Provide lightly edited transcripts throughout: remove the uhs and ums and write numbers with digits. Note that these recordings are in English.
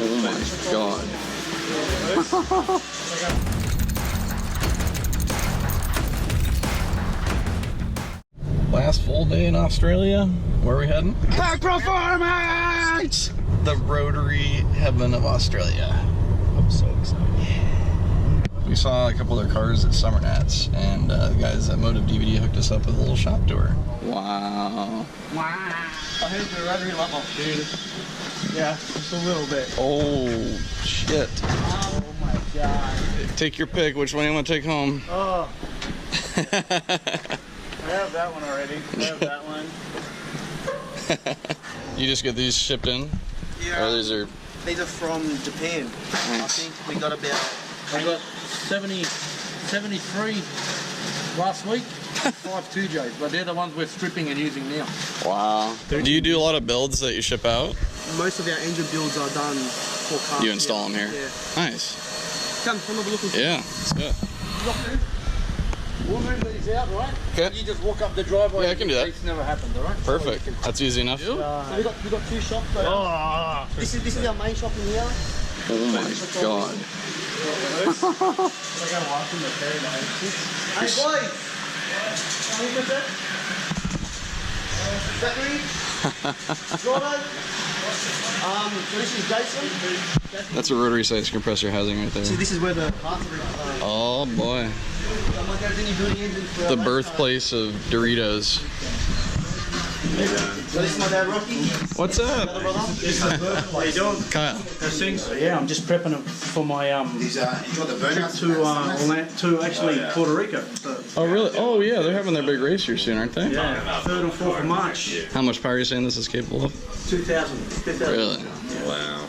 Oh my god. Last full day in Australia. Where are we heading? Pac Performance! The rotary heaven of Australia. I'm so excited. We saw a couple of their cars at Summer Nats, and the guys at Motive DVD hooked us up with a little shop tour. Wow. Wow. I heard the rotary light off, dude. Yeah, just a little bit. Oh, shit. Oh my god. Take your pick. Which one you want to take home? Oh. I have that one already. I have that one. You just get these shipped in? Yeah. Or these are from Japan. Nice. I think we got about... I got 73 last week. 5 2Js, but they're the ones we're stripping and using now. Wow. Do you do a lot of builds that you ship out? Most of our engine builds are done for cars. You install them here? Yeah. Nice. Come have a look. Yeah, that's good. We'll move these out, right? Okay. You just walk up the driveway. Yeah, I can do that. It's never happened, all right? Perfect. That's easy enough. So we got 2 shops. Oh. This is our main shop in here. Oh my god. Hey boys! Zachary? Jordan? So this is Jason. That's a rotary size compressor housing right there. See, this is where the parts are. Oh boy. The birthplace of Doritos. So this is my dad, Rocky. What's up? How you doing? Kyle. Those things? Yeah, I'm just prepping them for my trip to actually Puerto Rico. So, Oh really? Oh yeah, they're having their big race here soon, aren't they? yeah, 3rd and 4th of March. How much power are you saying this is capable of? 2,000. Really? Wow.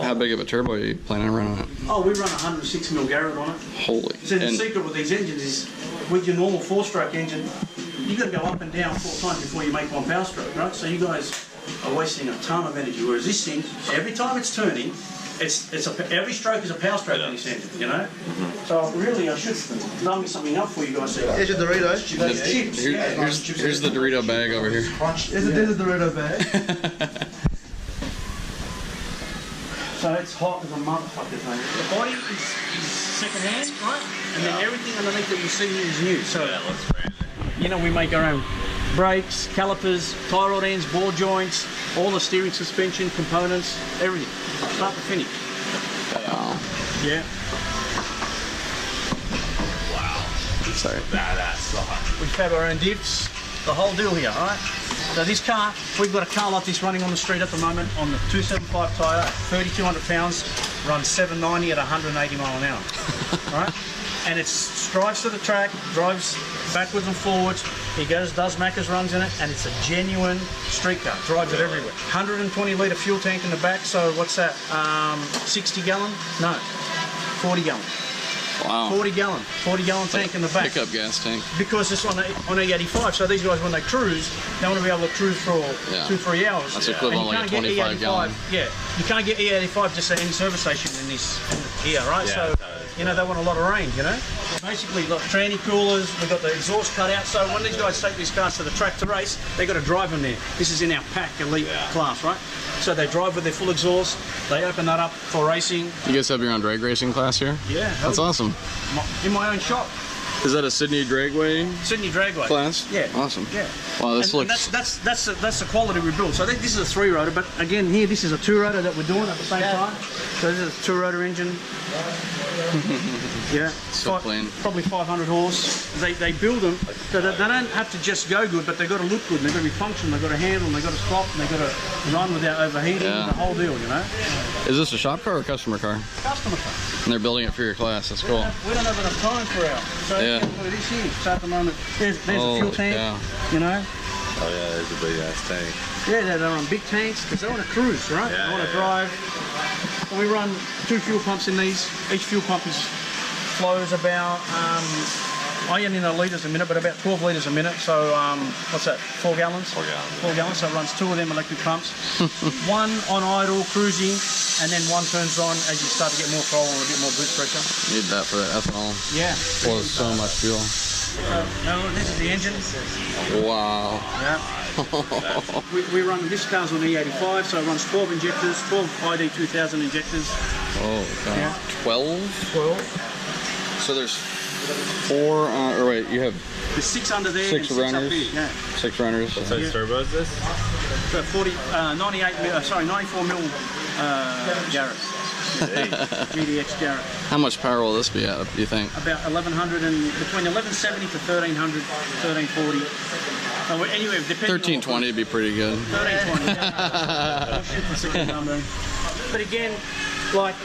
How big of a turbo are you planning on running on it? Oh, we run 106 mil Garrett on it. Holy. So the And secret with these engines is, with your normal 4-stroke engine, you got to go up and down 4 times before you make 1 power stroke, right? So you guys are wasting a ton of energy. Whereas this thing, every time it's turning, every stroke is a power stroke in this engine, you know? So really, I should dummy something up for you guys. Here's your Doritos. Those chips, here's the Dorito bag over here. There's a Dorito bag. So it's hot as a motherfucker, mate. The body is second hand, right? And then everything underneath that you see here is new. So, you know, we make our own brakes, calipers, tie rod ends, ball joints, all the steering suspension components, everything, start to finish. Wow. Yeah. Sorry. We have our own divs, the whole deal here, alright? So this car, we've got a car like this running on the street at the moment on the 275 tyre, 3,200 pounds, runs 790 at 180 mile an hour, right? And it drives to the track, drives backwards and forwards, he goes, does Macca's runs in it, and it's a genuine street car, drives it everywhere. 120 litre fuel tank in the back, so what's that, 60 gallon? No, 40 gallon. Wow. 40 gallon tank in the back. Pickup gas tank. Because it's on E85, so these guys, when they cruise, they want to be able to cruise for 2-3 hours. That's equivalent like a 25 gallon. Yeah, you can't get E85 just at any service station in this here, right? So, you know, they want a lot of range, you know? Basically, we've got tranny coolers, we've got the exhaust cut out, so when these guys take these cars to the track to race, they've got to drive them there. This is in our Pac Elite class, right? So they drive with their full exhaust, they open that up for racing. You guys have your own drag racing class here? Yeah. That's awesome. In my own shop. Is that a Sydney Dragway Sydney Dragway class? Yeah. Awesome. Yeah. Wow, this looks... That's the quality we build. So this is a 3-rotor, but again here this is a 2-rotor that we're doing at the same time. So this is a 2-rotor engine. Yeah. So clean. Probably 500 horse. They build them so that they don't have to just go good, but they've got to look good. And they've got to be functional. They've got to handle. And they've got to stop. And they've got to run without overheating. Yeah. The whole deal, you know. Is this a shop car or a customer car? Customer car. And they're building it for your class. That's cool. We don't have enough time for ours. So Yeah. look at this here. So at the moment, there's a Holy fuel tank. cow. You know. Oh yeah, there's a big ass tank. Yeah, they're on big tanks because they want to cruise, right? Yeah, they want to yeah, drive. And we run 2 fuel pumps in these. Each fuel pump flows about, I ain't in the litres a minute, but about 12 litres a minute. So what's that? 4 gallons? 4 gallons. 4 gallons. So it runs 2 of them electric pumps. One on idle, cruising, and then one turns on as you start to get more throttle and a bit more boost pressure. Need that for the ethanol. Yeah. Flows so much fuel. No, this is the engine. Wow. Yeah. We run, this car's on E85, so it runs 12 injectors, 12 ID 2000 injectors. Oh, God. Yeah. 12? 12. So there's 4, or wait, you have There's 6 under there 6 and 6 runners? up here. Yeah. 6 runners? What size turbo is this? So 94 mil Garrett. GDX Garrett. How much power will this be at, do you think? About 1100 and between 1170 to 1300, 1340. So anyway, depending 1320 would be pretty good. 1320. Yeah. We'll shoot for a good number. But again, like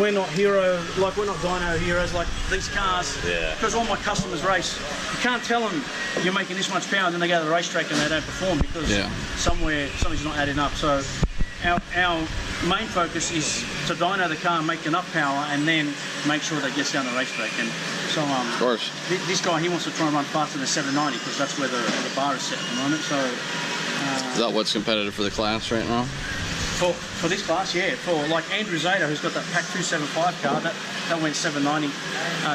we're not dyno heroes like these cars. Yeah. Because all my customers race. You can't tell them you're making this much power and then they go to the racetrack and they don't perform because something's not adding up. So our main focus is to dyno the car, make enough power, and then make sure that it gets down the racetrack. And so, of course. This guy, he wants to try and run faster than 790 because that's where the bar is set at the moment. So, Is that what's competitive for the class right now? for this class, yeah. For like Andrew Zeta, who's got that Pac 275 car, that went 790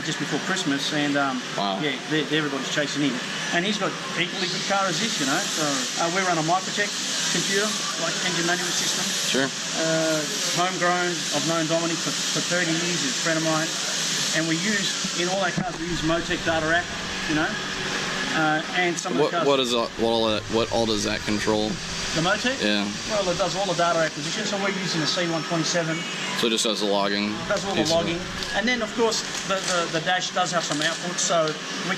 just before Christmas, and wow. yeah, everybody's chasing him. And he's got equally good car as this, you know. So we run a Microtech computer, like engine manual system. Sure. Homegrown. I've known Dominic for 30 years. He's a friend of mine. And we use, in all our cars, we use Motec data rack, you know. And some of the cars... What all does that control? The Motec? Yeah. Well, it does all the data acquisition, so we're using a C127. So it just does the logging? Does all the logging. And then, of course, the dash does have some output, so we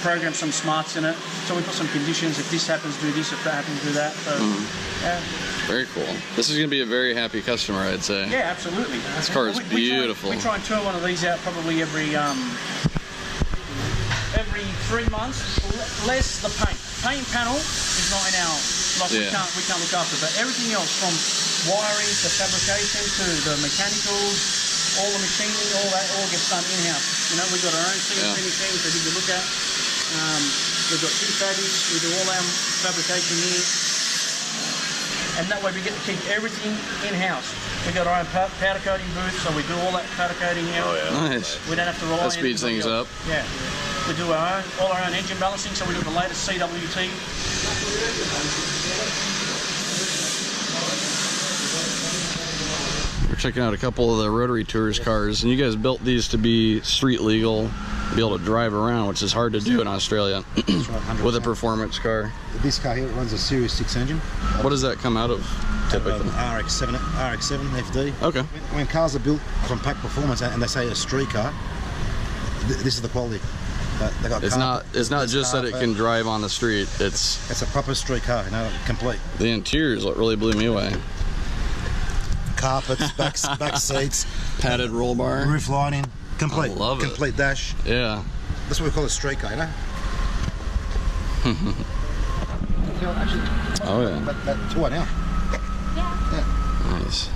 program some smarts in it. So we put some conditions, if this happens, do this, if that happens, do that. So, yeah. Very cool. This is going to be a very happy customer, I'd say. Yeah, absolutely. This car is beautiful. We try and turn one of these out probably every 3 months, less the paint. Paint panel is not in our, we can't look after, but everything else from wiring to fabrication to the mechanicals, all the machining, all that all gets done in-house. You know, we've got our own CNC machines that you can look at. We've got 2 fabbies, we do all our fabrication here. And that way we get to keep everything in-house. We've got our own powder coating booth, so we do all that powder coating here. Oh, yeah. Nice. We don't have to rely on that speeds things up. Yeah. We do all our own engine balancing, so we do the latest CWT. We're checking out a couple of the Rotary Tours cars, and you guys built these to be street legal, be able to drive around, which is hard to do in Australia with a performance car. This car here runs a Series 6 engine. What does that come out of typically? RX-7 FD. Okay. When cars are built from Pac Performance and they say a street car, this is the quality. They got It's not just that it can drive on the street. It's a proper street car, you know, complete. The interior is what really blew me away. Carpets, back seats, Padded roll bar, roof lining, complete. I love it. Complete dash. Yeah. That's what we call a street car, you know. Oh yeah. That's what now. Yeah. Nice.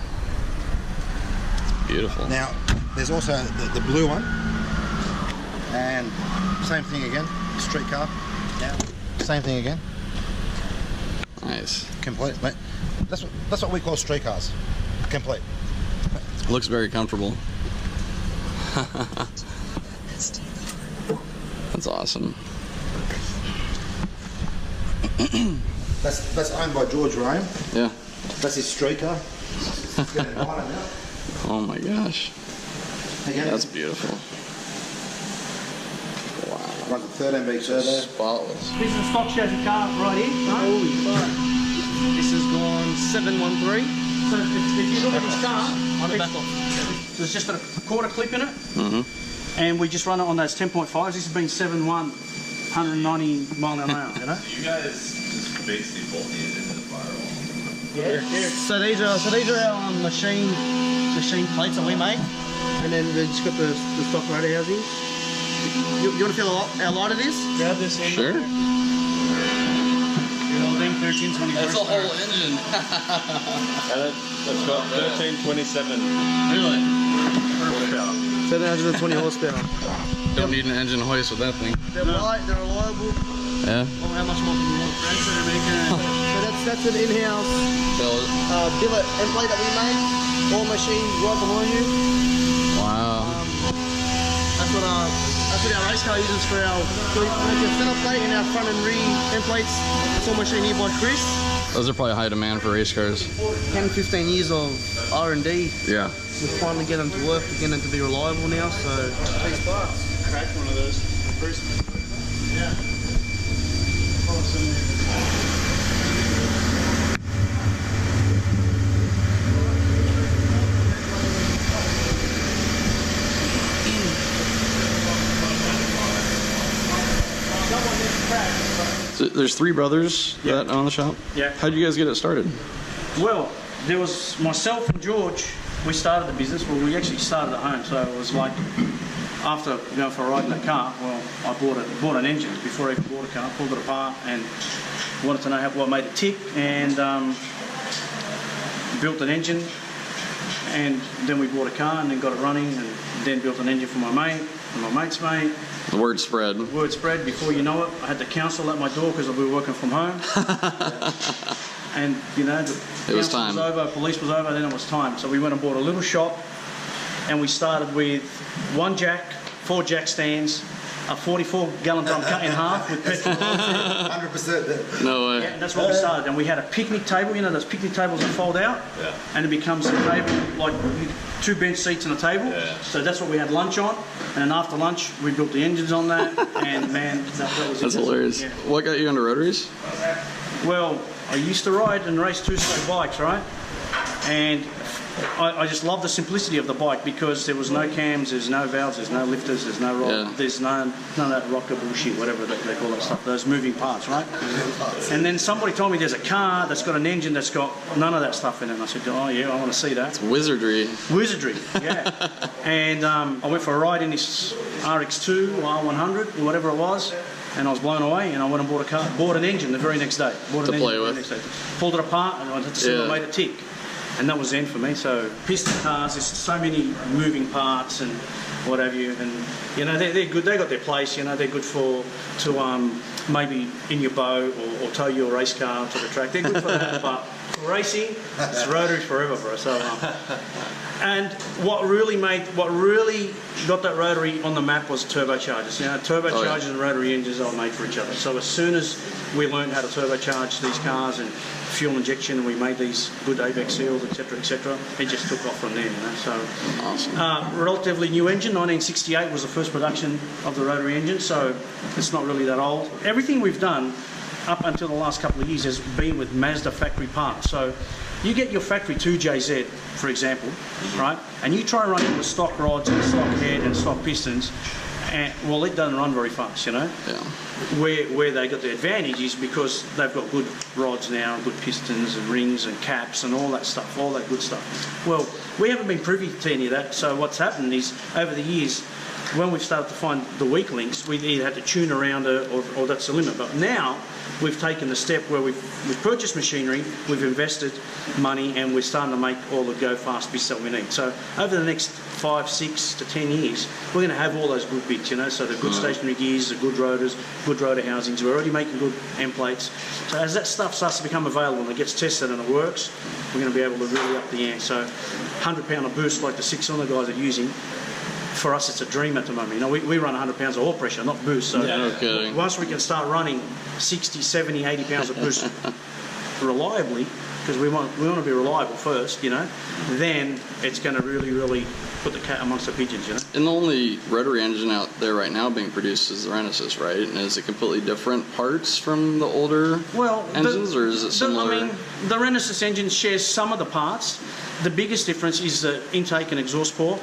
Beautiful. Now, there's also the blue one. And same thing again, street car. Yeah. Same thing again. Nice. Complete. That's what we call street cars. Complete. Looks very comfortable. That's awesome. That's owned by George Ryan. Yeah. That's his street car. Oh my gosh. Again, That's beautiful. runs a 13B turbo. Spotless. This is a stock chassis car right here. Holy fuck. This has gone 713. So if you look at this car, there's just a quarter clip in it. And we just run it on those 10.5s. This has been 7.1, 190 mile an hour, you know? You guys just basically bolt these into the firewall. Yeah. So these are our machine plates that we make. And then we just got the stock rotor housing. You want to feel how light it is? Grab this end. Sure. Holding 1320. That's a whole engine. That's got 1327. Really? Horsepower. 720 horsepower. Don't need an engine hoist with that thing. They're light, they're reliable. Yeah. Well, how much more can you want? So that's an in-house billet and plate that we make. All machines right behind you. Wow. That's That's what our race car uses for our center plate and our front and rear end plates. It's all machined here by Chris. Those are probably high demand for race cars. 10, 15 years of R&D. Yeah. We finally get them to work, we're getting them to be reliable now, so. These parts, cracked one of those. Yeah. So there's 3 brothers that own the shop? Yeah. How'd you guys get it started? Well, there was myself and George. We started the business. Well, we actually started at home, so it was like after going for a ride in the car. Well, I bought an engine before I even bought a car. Pulled it apart and wanted to know what made it tick, and built an engine. And then we bought a car and then got it running, and then built an engine for my mate and my mate's mate. The word spread. Word spread. Before you know it, I had the council at my door because we were working from home. And you know, the council was over, police was over, then it was time. So we went and bought a little shop, and we started with 1 jack, 4 jack stands, a 44-gallon drum cut in half with petrol. 100%. No way. Yeah, and that's what we started. And we had a picnic table, you know, those picnic tables that fold out, and it becomes a table, like 2 bench seats and a table. Yeah. So that's what we had lunch on. And then after lunch, we built the engines on that, and man, that was That's it. hilarious. Yeah. What got you into rotaries? Well, I used to ride and race 2-stroke bikes, right? And I just love the simplicity of the bike because there was no cams, there's no valves, there's no lifters, there's no rod, there's none of that rocker bullshit, whatever they call that stuff, those moving parts, right? And then somebody told me there's a car that's got an engine that's got none of that stuff in it. And I said, oh yeah, I want to see that. Wizardry. Wizardry, yeah. And I went for a ride in this RX2 R100 or whatever it was, and I was blown away, and I went and bought an engine the very next day. To play with. Pulled it apart, and I had to see what made it tick. And that was the end for me. So piston cars, there's so many moving parts and what have you, and you know they're good. They got their place. You know they're good to maybe in your boat or tow your race car to the track. They're good for that, but for racing, it's rotary forever, bro. So and what really got that rotary on the map was turbochargers. You know, turbochargers and rotary engines are made for each other. So as soon as we learned how to turbocharge these cars and fuel injection, and we made these good ABEX seals, etc., it just took off from there. You know, so awesome. Relatively new engine. 1968 was the first production of the rotary engine, so it's not really that old. Everything we've done up until the last couple of years has been with Mazda factory parts. So you get your factory 2JZ, for example, right, and you try running with stock rods and stock head and stock pistons, and well, it doesn't run very fast, you know. Yeah. Where they got the advantage is because they've got good rods now, good pistons and rings and caps and all that stuff, all that good stuff. Well, we haven't been privy to any of that, so what's happened is over the years, when we've started to find the weak links, we either had to tune around it or that's the limit. But now we've taken the step where we've purchased machinery, we've invested money, and we're starting to make all the go fast bits that we need. So over the next 5, 6 to 10 years, we're going to have all those good bits, you know, so the good stationary gears, the good rotors, good rotor housings. We're already making good end plates. So as that stuff starts to become available and it gets tested and it works, we're going to be able to really up the ante. So 100-pound of boost like the 6-cylinder guys are using, for us it's a dream at the moment. You know, we run 100 pounds of oil pressure, not boost. So no kidding. Once we can start running 60, 70, 80 pounds of boost reliably, because we want to be reliable first, you know, then it's going to really put the cat amongst the pigeons, you know. And the only rotary engine out there right now being produced is the Renesis, right? And is it completely different parts from the older engines, or is it similar? I mean, the Renesis engine shares some of the parts. The biggest difference is the intake and exhaust port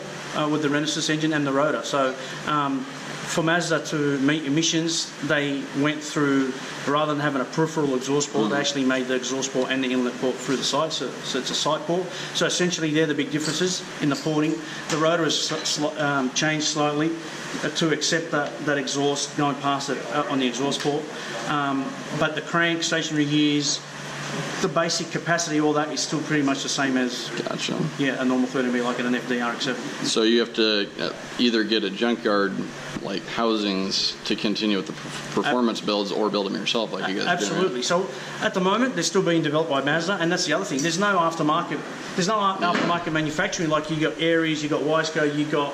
with the Renesis engine and the rotor. So for Mazda to meet emissions, they went through, rather than having a peripheral exhaust port, they actually made the exhaust port and the inlet port through the side, so it's a side port. So essentially they're the big differences in the porting. The rotor has changed slightly to accept that exhaust going past it on the exhaust port. But the crank, stationary gears, the basic capacity, all that is still pretty much the same as a normal 30mm like in an FD RX-7. So you have to either get a junkyard like housings to continue with the performance builds, or build them yourself like you guys absolutely. do. So at the moment they're still being developed by Mazda, and that's the other thing. There's no aftermarket manufacturing like you got Aries, you got Wiseco, you got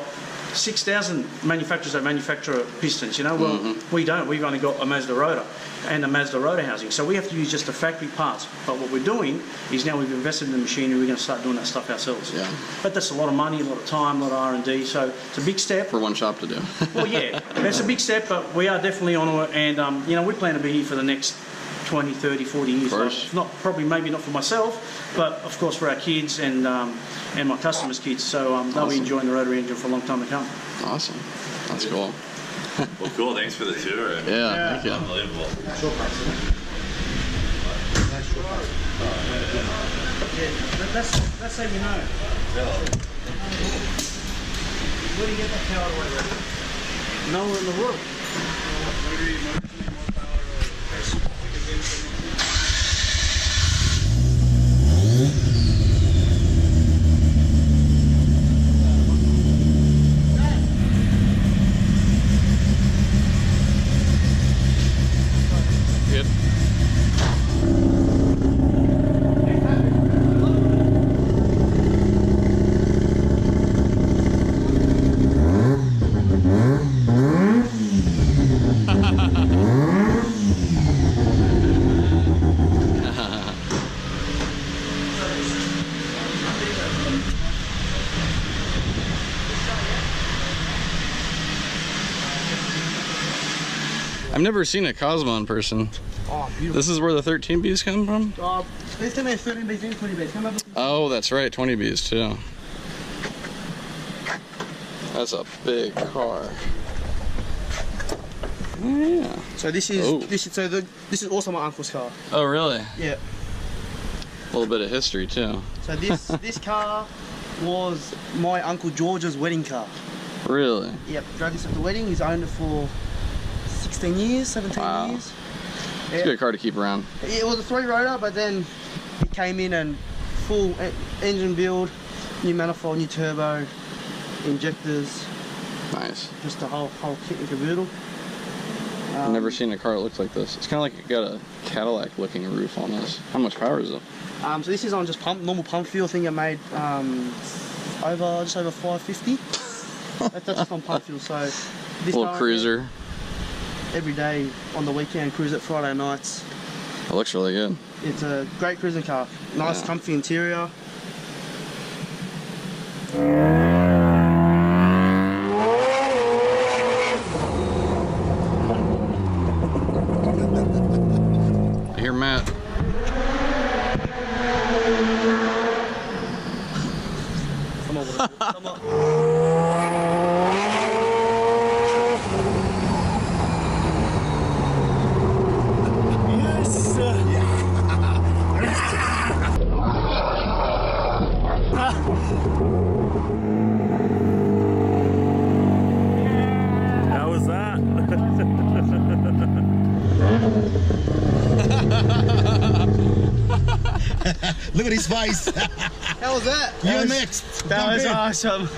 6,000 manufacturers that manufacture pistons, you know. Well, we don't. We've only got a Mazda rotor and a Mazda rotor housing, so we have to use just the factory parts. But what we're doing is now we've invested in the machinery. We're going to start doing that stuff ourselves. Yeah. But that's a lot of money, a lot of time, a lot of R&D. So it's a big step. For one shop to do. Well, yeah, it's a big step, but we are definitely on it, and you know, we plan to be here for the next 20, 30, 40 years. Of course. Not probably, maybe not for myself, but of course for our kids and my customers' kids. So they'll be enjoying the rotary engine for a long time to come. Awesome. That's cool. Well, cool. Thanks for the tour. Yeah, thank you. Unbelievable. Yeah, that's how you know. Where do you get that power away with? Nowhere in the world. Good. I've never seen a Cosmo in person. Oh, beautiful. This is where the 13 Bs come from? There's 13 Bs and 20 Bs. Come up. Oh, that's right, 20 Bs too. That's a big car. Oh, yeah. So this is also my uncle's car. Oh, really? Yeah. A little bit of history too. So this car was my uncle George's wedding car. Really? Yep. Drove this at the wedding. He's owned it for 16 years, 17 Wow. years. It's a good car to keep around. It was a 3-rotor, but then it came in and full engine build, new manifold, new turbo, injectors, Nice. just the whole kit and caboodle. I've never seen a car that looks like this. It's kind of like it got a Cadillac looking roof on this. How much power is it? So this is on just normal pump fuel. I think I made just over 550. That's just on pump fuel. So this Little car cruiser. every day on the weekend, cruise it Friday nights. It looks really good. It's a great cruising car. Nice, Yeah. comfy interior. I hear Matt. Come on, come on. How was that? Look at his face. How was that? You're next. That Jump was in. awesome.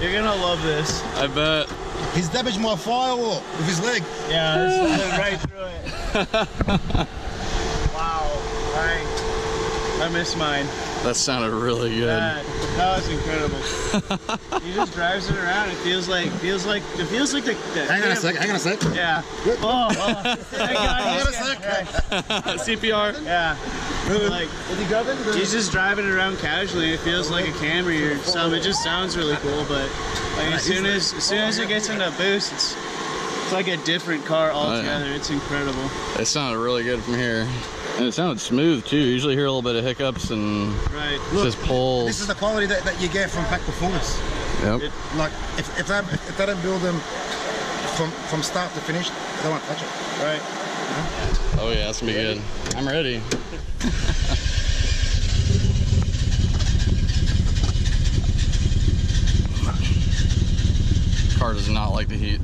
You're gonna love this. I bet. He's damaged my firewall with his leg. Yeah, this went right through it. Wow. I miss mine. That sounded really good. That was incredible. He just drives it around. It feels like the Hang on a sec. Hang on a sec. Yeah. Oh, thank God. Hang on a sec. CPR. Yeah. Like Is he driving? he's just driving it around casually. It feels like a Camry or something. It just sounds really cool, but like as soon as it gets into boost, it's like a different car altogether. It's incredible. It sounded really good from here. And it sounded smooth too. You usually hear a little bit of hiccups and Right. just pulls. This is the quality that you get from Pac Performance. Yep. Like if they don't build them from start to finish, they won't touch it. Right. Oh yeah, that's gonna be good. I'm ready. Car does not like the heat.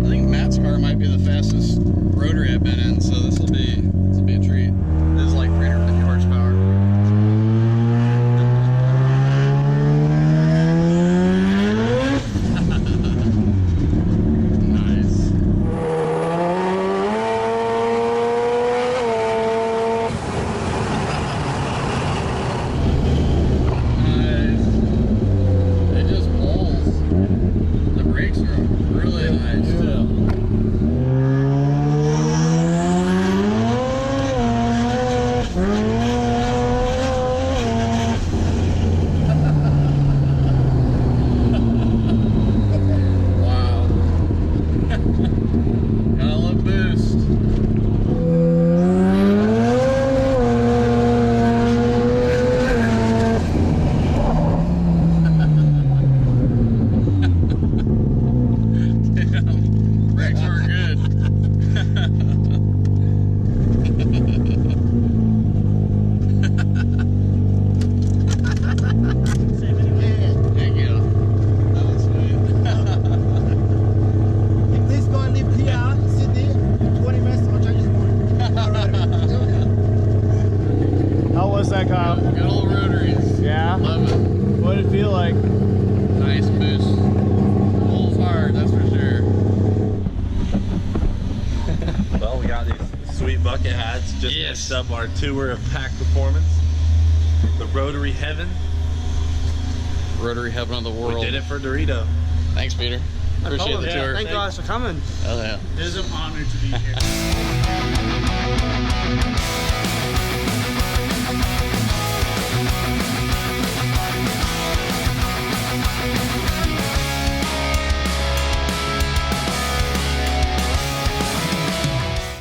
I think Matt's car might be the fastest rotary I've been in, so this will be a treat. This is like 350 horsepower. Nice. Nice. that, Kyle? Good old rotaries. Yeah? Love it. What did it feel like? Nice boost. Pulls hard, that's for sure. Well, we got these sweet bucket hats. Just Yes. next up our tour of Pac Performance. The Rotary Heaven. Rotary heaven of the We world. did it for Dorito. Thanks, Peter. Appreciate problem. the Yeah, tour. Thank you guys for coming. Hell yeah. It is an honor to be here.